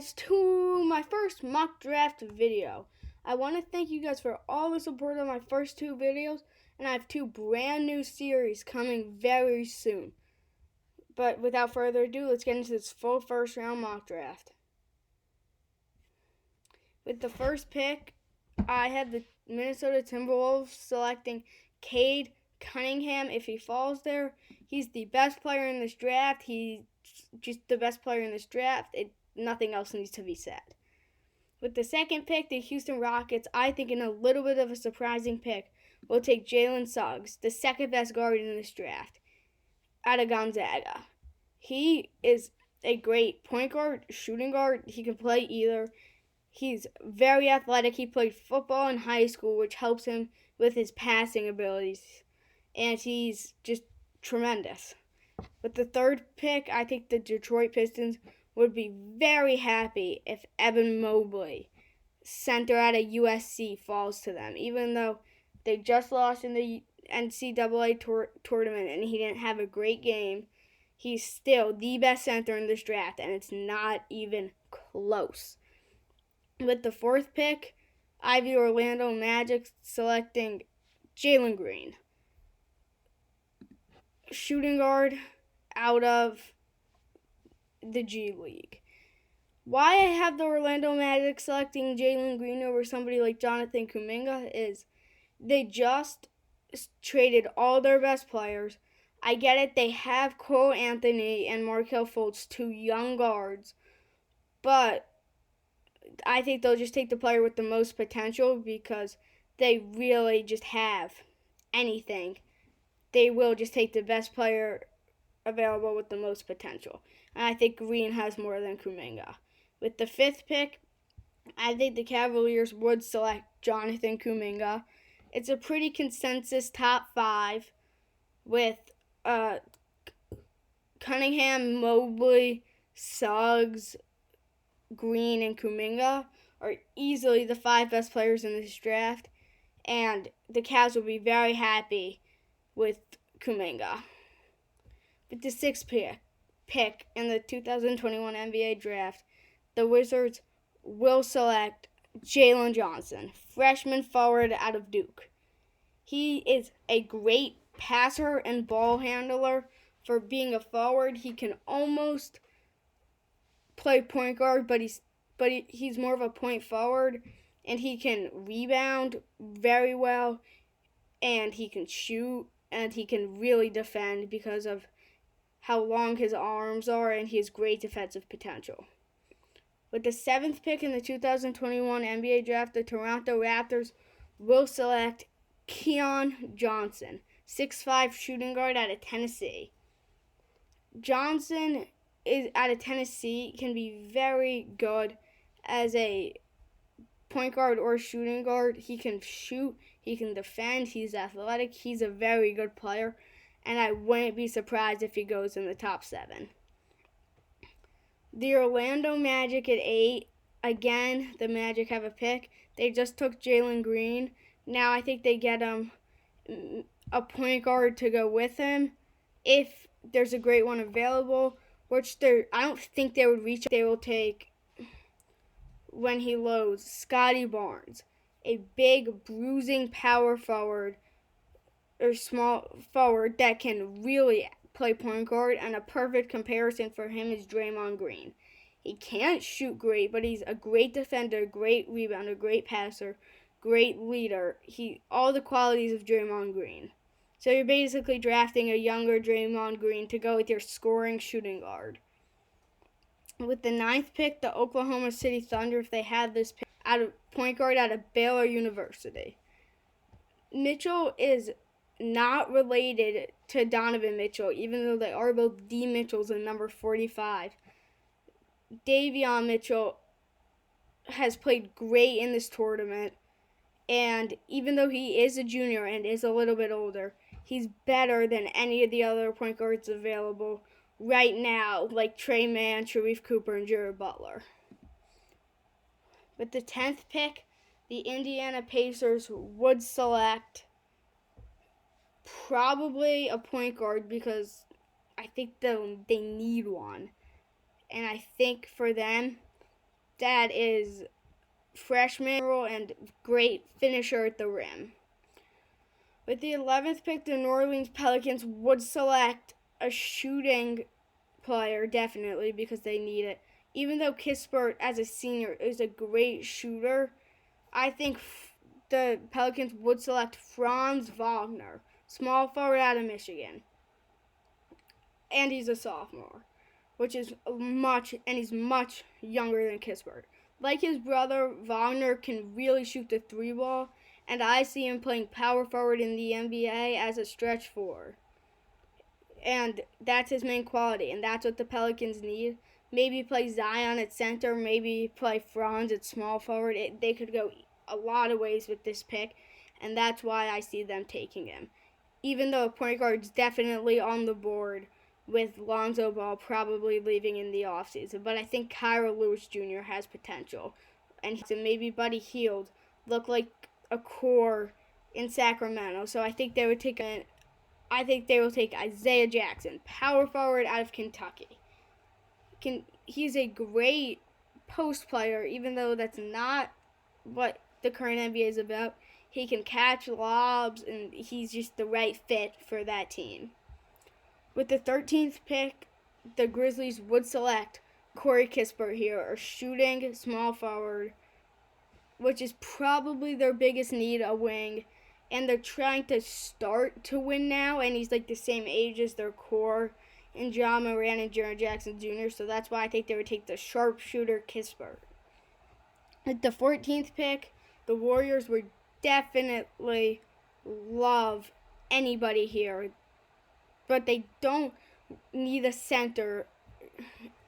guys, to my first mock draft video. I want to thank you guys for all the support on my first two videos, and I have two brand new series coming very soon. But without further ado, let's get into this full first round mock draft. With the first pick, I have the Minnesota Timberwolves selecting Cade Cunningham. If he falls there, he's the best player in this draft. He's just the best player in this draft. Nothing else needs to be said. With the second pick, the Houston Rockets, I think in a little bit of a surprising pick, will take Jalen Suggs, the second best guard in this draft, out of Gonzaga. He is a great point guard, shooting guard. He can play either. He's very athletic. He played football in high school, which helps him with his passing abilities. And he's just tremendous. With the third pick, I think the Detroit Pistons would be very happy if Evan Mobley, center out of USC, falls to them. Even though they just lost in the NCAA tournament and he didn't have a great game, he's still the best center in this draft, and it's not even close. With the fourth pick, I have the Orlando Magic selecting Jalen Green, shooting guard out of the G League. Why I have the Orlando Magic selecting Jalen Green over somebody like Jonathan Kuminga is they just traded all their best players. I get it, they have Cole Anthony and Markelle Fultz, two young guards, but I think they'll just take the player with the most potential because they really just have anything. They will just take the best player available with the most potential. And I think Green has more than Kuminga. With the fifth pick, I think the Cavaliers would select Jonathan Kuminga. It's a pretty consensus top five with Cunningham, Mobley, Suggs, Green, and Kuminga are easily the five best players in this draft. And the Cavs will be very happy with Kuminga. With the sixth pick in the 2021 NBA draft, the Wizards will select Jalen Johnson, freshman forward out of Duke. He is a great passer and ball handler. For being a forward, he can almost play point guard, but he's more of a point forward, and he can rebound very well, and he can shoot, and he can really defend because of how long his arms are, and he has great defensive potential. With the seventh pick in the 2021 NBA draft, the Toronto Raptors will select Keon Johnson, 6'5" shooting guard out of Tennessee. Johnson is out of Tennessee, can be very good as a point guard or shooting guard. He can shoot, he can defend, he's athletic, he's a very good player, and I wouldn't be surprised if he goes in the top 7. The Orlando Magic at 8. Again, the Magic have a pick. They just took Jalen Green. Now I think they get a point guard to go with him if there's a great one available, which I don't think they would reach. They will take, when he loads, Scotty Barnes, a big bruising power forward or small forward that can really play point guard, and a perfect comparison for him is Draymond Green. He can't shoot great, but he's a great defender, great rebounder, great passer, great leader. All the qualities of Draymond Green. So you're basically drafting a younger Draymond Green to go with your scoring shooting guard. With the 9th pick, the Oklahoma City Thunder, if they had this pick, out of point guard out of Baylor University. Mitchell is not related to Donovan Mitchell, even though they are both D. Mitchells and number 45. Davion Mitchell has played great in this tournament, and even though he is a junior and is a little bit older, he's better than any of the other point guards available right now, like Trey Mann, Sharif Cooper, and Jared Butler. With the 10th pick, the Indiana Pacers would select probably a point guard because I think they need one. And I think for them, that is freshman and great finisher at the rim. With the 11th pick, the New Orleans Pelicans would select a shooting player, definitely, because they need it. Even though Kispert, as a senior, is a great shooter, I think the Pelicans would select Franz Wagner, small forward out of Michigan. And he's a sophomore, which is he's much younger than Kispert. Like his brother, Wagner can really shoot the three ball, and I see him playing power forward in the NBA as a stretch four. And that's his main quality, and that's what the Pelicans need. Maybe play Zion at center, maybe play Franz at small forward. They could go a lot of ways with this pick, and that's why I see them taking him. Even though a point guard's definitely on the board, with Lonzo Ball probably leaving in the offseason. But I think Kira Lewis Jr. has potential. And maybe Buddy Hield look like a core in Sacramento. So I think they will take Isaiah Jackson, power forward out of Kentucky. He's a great post player, even though that's not what the current NBA is about. He can catch lobs, and he's just the right fit for that team. With the 13th pick, the Grizzlies would select Corey Kispert here, a shooting small forward, which is probably their biggest need, a wing. And they're trying to start to win now, and he's like the same age as their core in Ja Morant and Jaren Jackson Jr., so that's why I think they would take the sharpshooter Kispert. At the 14th pick, the Warriors would definitely love anybody here, but they don't need a center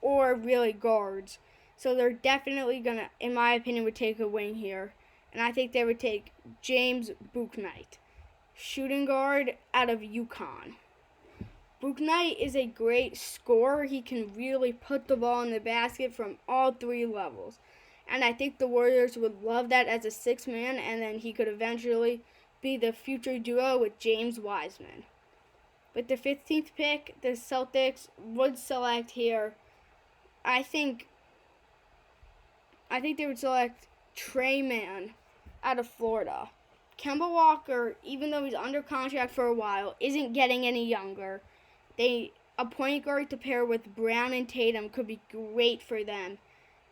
or really guards. So they're definitely going to, in my opinion, would take a wing here. And I think they would take James Bouknight, shooting guard out of UConn. Bouknight is a great scorer. He can really put the ball in the basket from all three levels. And I think the Warriors would love that as a sixth man, and then he could eventually be the future duo with James Wiseman. With the 15th pick, the Celtics would select here. I think they would select Trey Mann out of Florida. Kemba Walker, even though he's under contract for a while, isn't getting any younger. A point guard to pair with Brown and Tatum could be great for them.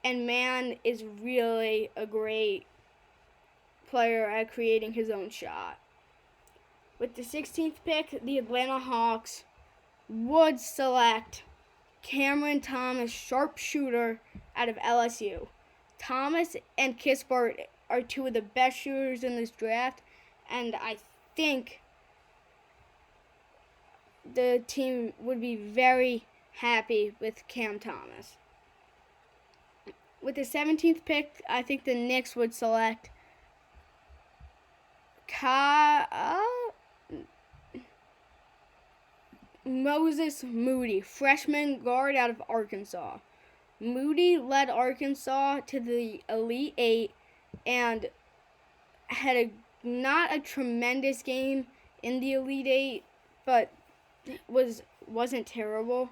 And Mann is really a great player at creating his own shot. With the 16th pick, the Atlanta Hawks would select Cameron Thomas, sharpshooter out of LSU. Thomas and Kispert are two of the best shooters in this draft, and I think the team would be very happy with Cam Thomas. With the 17th pick, I think the Knicks would select Moses Moody, freshman guard out of Arkansas. Moody led Arkansas to the Elite Eight and had not a tremendous game in the Elite Eight, but wasn't terrible.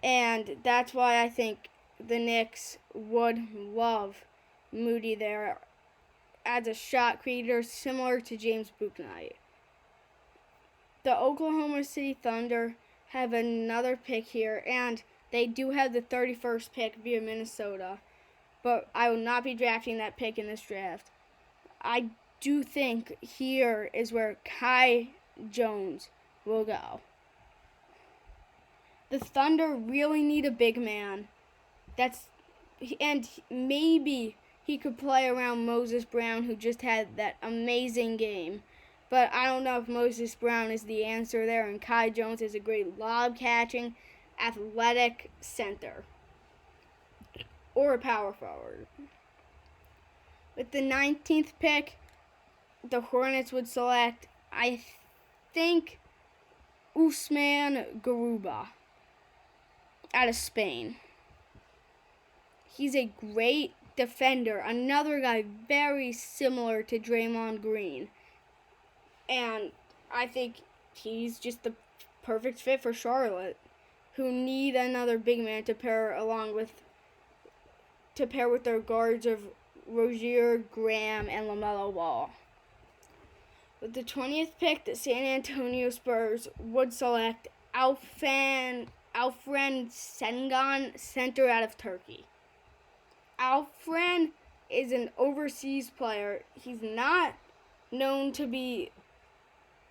And that's why I think the Knicks would love Moody there as a shot creator similar to James Bouknight. The Oklahoma City Thunder have another pick here, and they do have the 31st pick via Minnesota, but I will not be drafting that pick in this draft. I do think here is where Kai Jones will go. The Thunder really need a big man. And maybe he could play around Moses Brown, who just had that amazing game. But I don't know if Moses Brown is the answer there, and Kai Jones is a great lob-catching, athletic center. Or a power forward. With the 19th pick, the Hornets would select, I think, Usman Garuba out of Spain. He's a great defender, another guy very similar to Draymond Green. And I think he's just the perfect fit for Charlotte, who need another big man to pair along with to pair with their guards of Rozier, Graham, and LaMelo Ball. With the 20th pick, the San Antonio Spurs would select Alperen Sengun, center out of Turkey. Alperen is an overseas player. He's not known to be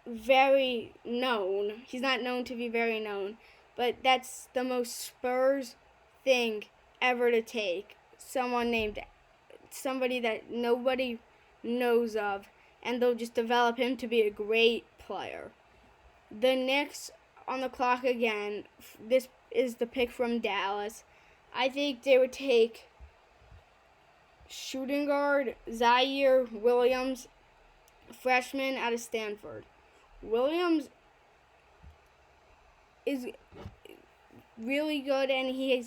very known. He's not known to be very known, but that's the most Spurs thing ever to take. Somebody that nobody knows of, and they'll just develop him to be a great player. The Knicks on the clock again. This is the pick from Dallas. I think they would take shooting guard Zaire Williams, freshman out of Stanford. Williams is really good, and he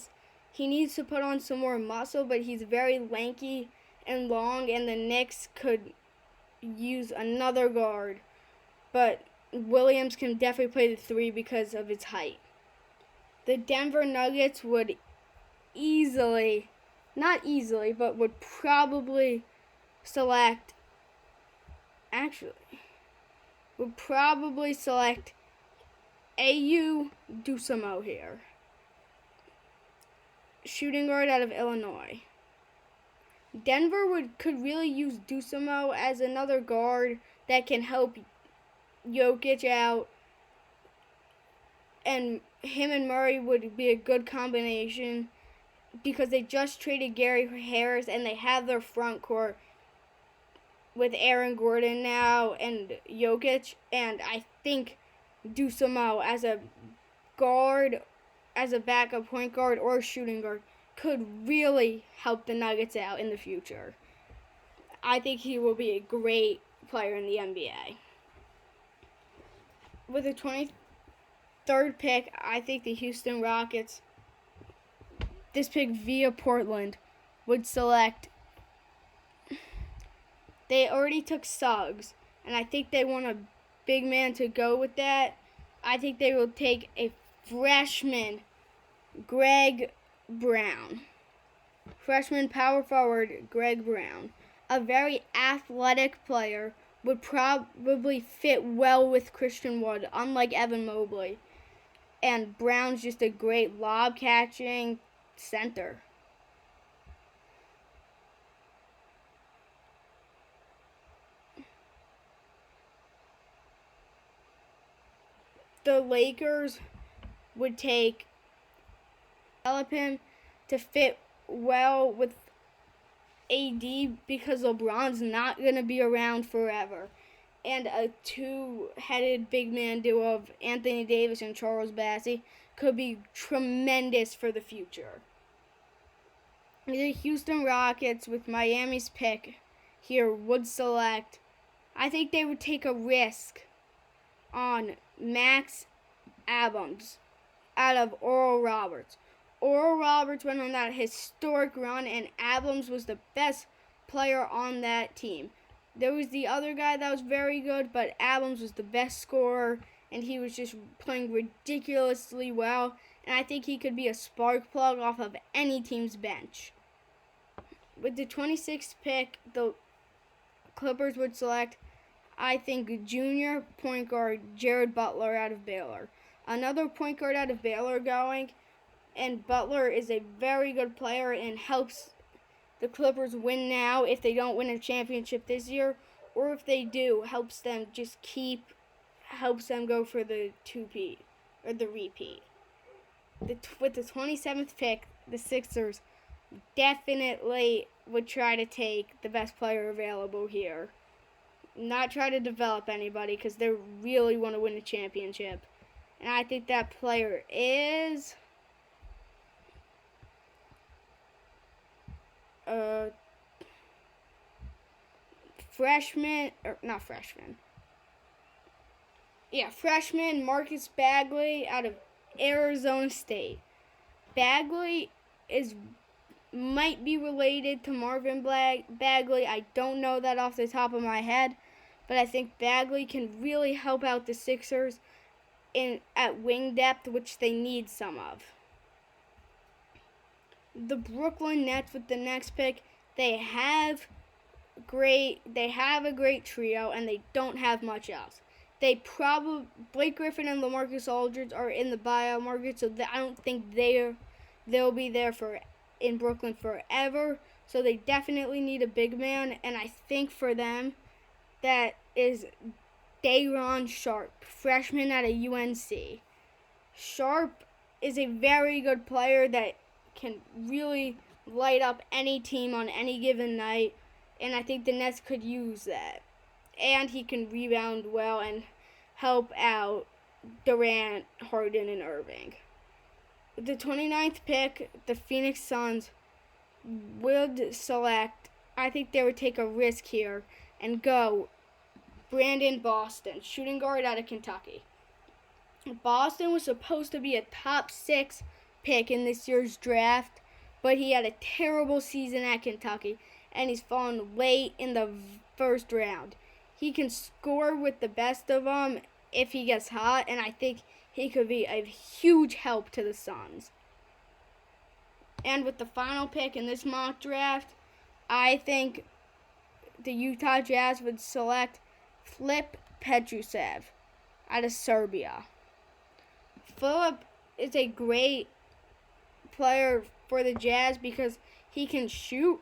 needs to put on some more muscle, but he's very lanky and long, and the Knicks could use another guard, but Williams can definitely play the 3 because of his height. The Denver Nuggets would would probably select A.U. Dosunmu here, shooting guard out of Illinois. Denver could really use Dosunmu as another guard that can help Jokic out, and him and Murray would be a good combination because they just traded Gary Harris and they have their front court with Aaron Gordon now and Jokic, and I think Dosunmu as a guard, as a backup point guard or shooting guard, could really help the Nuggets out in the future. I think he will be a great player in the NBA. With the 23rd pick, I think the Houston Rockets, this pick via Portland, would select. They already took Suggs, and I think they want a big man to go with that. I think they will take a freshman, Greg Brown. Freshman power forward, Greg Brown. A very athletic player, would probably fit well with Christian Wood, unlike Evan Mobley. And Brown's just a great lob-catching center. The Lakers would develop him to fit well with AD because LeBron's not going to be around forever. And a two-headed big man duo of Anthony Davis and Charles Bassey could be tremendous for the future. The Houston Rockets, with Miami's pick here, would select. I think they would take a risk on Max Adams out of Oral Roberts. Oral Roberts went on that historic run, and Adams was the best player on that team. There was the other guy that was very good, but Adams was the best scorer, and he was just playing ridiculously well. And I think he could be a spark plug off of any team's bench. With the 26th pick, the Clippers would select, I think, junior point guard Jared Butler out of Baylor. Another point guard out of Baylor going, and Butler is a very good player and helps the Clippers win now if they don't win a championship this year, or if they do, helps them go for the two-peat, or the repeat. With the 27th pick, the Sixers definitely would try to take the best player available here. Not try to develop anybody because they really want to win a championship. And I think that player is freshman Marcus Bagley out of Arizona State. Bagley might be related to Marvin Bagley. I don't know that off the top of my head, but I think Bagley can really help out the Sixers at wing depth, which they need some of. the Brooklyn Nets with the next pick, they have a great trio, and they don't have much else. Blake Griffin and LaMarcus Aldridge are in the buyout market, so I don't think they'll be there in Brooklyn forever. So they definitely need a big man, and I think for them that is Day'Ron Sharpe, freshman out of UNC. Sharpe is a very good player that can really light up any team on any given night, and I think the Nets could use that. And he can rebound well and help out Durant, Harden, and Irving. With the 29th pick, the Phoenix Suns would select, I think they would take a risk here and go Brandon Boston, shooting guard out of Kentucky. Boston was supposed to be a top 6 pick in this year's draft, but he had a terrible season at Kentucky, and he's fallen late in the first round. He can score with the best of them if he gets hot, and I think he could be a huge help to the Suns. And with the final pick in this mock draft, I think the Utah Jazz would select Filip Petrusev out of Serbia. Filip is a great player for the Jazz because he can shoot,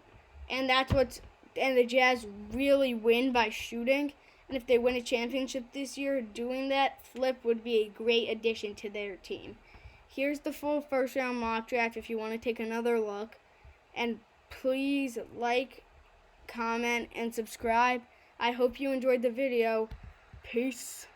and the Jazz really win by shooting. And if they win a championship this year doing that, Filip would be a great addition to their team. Here's the full first round mock draft if you want to take another look. And please like, comment, and subscribe. I hope you enjoyed the video. Peace.